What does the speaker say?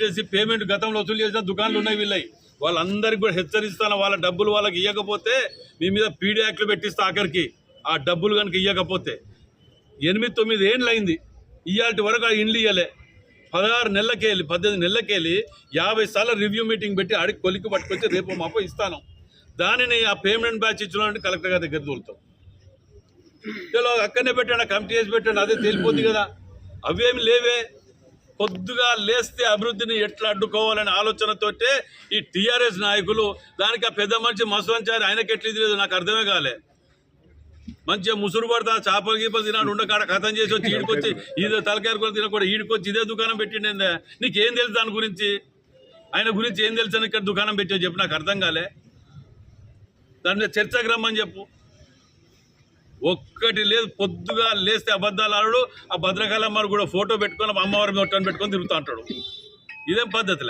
పెట్టేసి పేమెంట్ గతంలో వసూలు చేసిన దుకాణాలు ఉన్నాయి వీళ్ళవి. వాళ్ళందరికీ కూడా హెచ్చరిస్తాను, వాళ్ళ డబ్బులు వాళ్ళకి ఇవ్వకపోతే మీ మీద పీడీ యాక్ట్లు పెట్టిస్తా. ఆఖరికి ఆ డబ్బులు కనుక ఇవ్వకపోతే 8-9 ఏళ్ళు అయింది ఇవాళ వరకు ఆ ఇండ్లు ఇవ్వలే. 16 నెలలకెళ్ళి 18 నెలలకెళ్ళి 50 సార్లు రివ్యూ మీటింగ్ పెట్టి ఆడికి కొలికి పట్టుకొచ్చి రేపు మాపో ఇస్తాను. దానిని ఆ పేమెంట్ బ్యాచ్ ఇచ్చిన కలెక్టర్ గారి దగ్గర తోలుతాం. అక్కడనే పెట్టండి, కమిటీ వేసి పెట్టండి, అదే తేలిపోద్ది కదా. అవేమి లేవే. కొద్దిగా లేస్తే అభివృద్ధిని ఎట్లా అడ్డుకోవాలనే ఆలోచనతోటే ఈ టీఆర్ఎస్ నాయకులు దానికి ఆ పెద్ద మనిషి మసవంచారి ఆయనకి ఎట్లా లేదు నాకు అర్థమే కాలే. మంచిగా ముసురు పడతా చేపలు గీపలు తినాడు ఉండకాడ కథం చేసి వచ్చి ఈడికొచ్చి ఇదే తలకాయలు తినకూడదు, ఈడికొచ్చి ఇదే దుకాణం పెట్టిండే. నీకేం తెలుసు దాని గురించి? ఆయన గురించి ఏం తెలుసు అని ఇక్కడ దుకాణం పెట్టావు చెప్పు, నాకు అర్థం కాలే. దాని మీద చర్చకు రమ్మని చెప్పు. ఒక్కటి లేదు, పొద్దుగా లేస్తే అబద్ధాలు ఆడు ఆ భద్రకాళమ్మని కూడా ఫోటో పెట్టుకొని అమ్మవారి మొట్టని పెట్టుకొని తిరుగుతూ ఉంటాడు. ఇదేం పద్ధతి?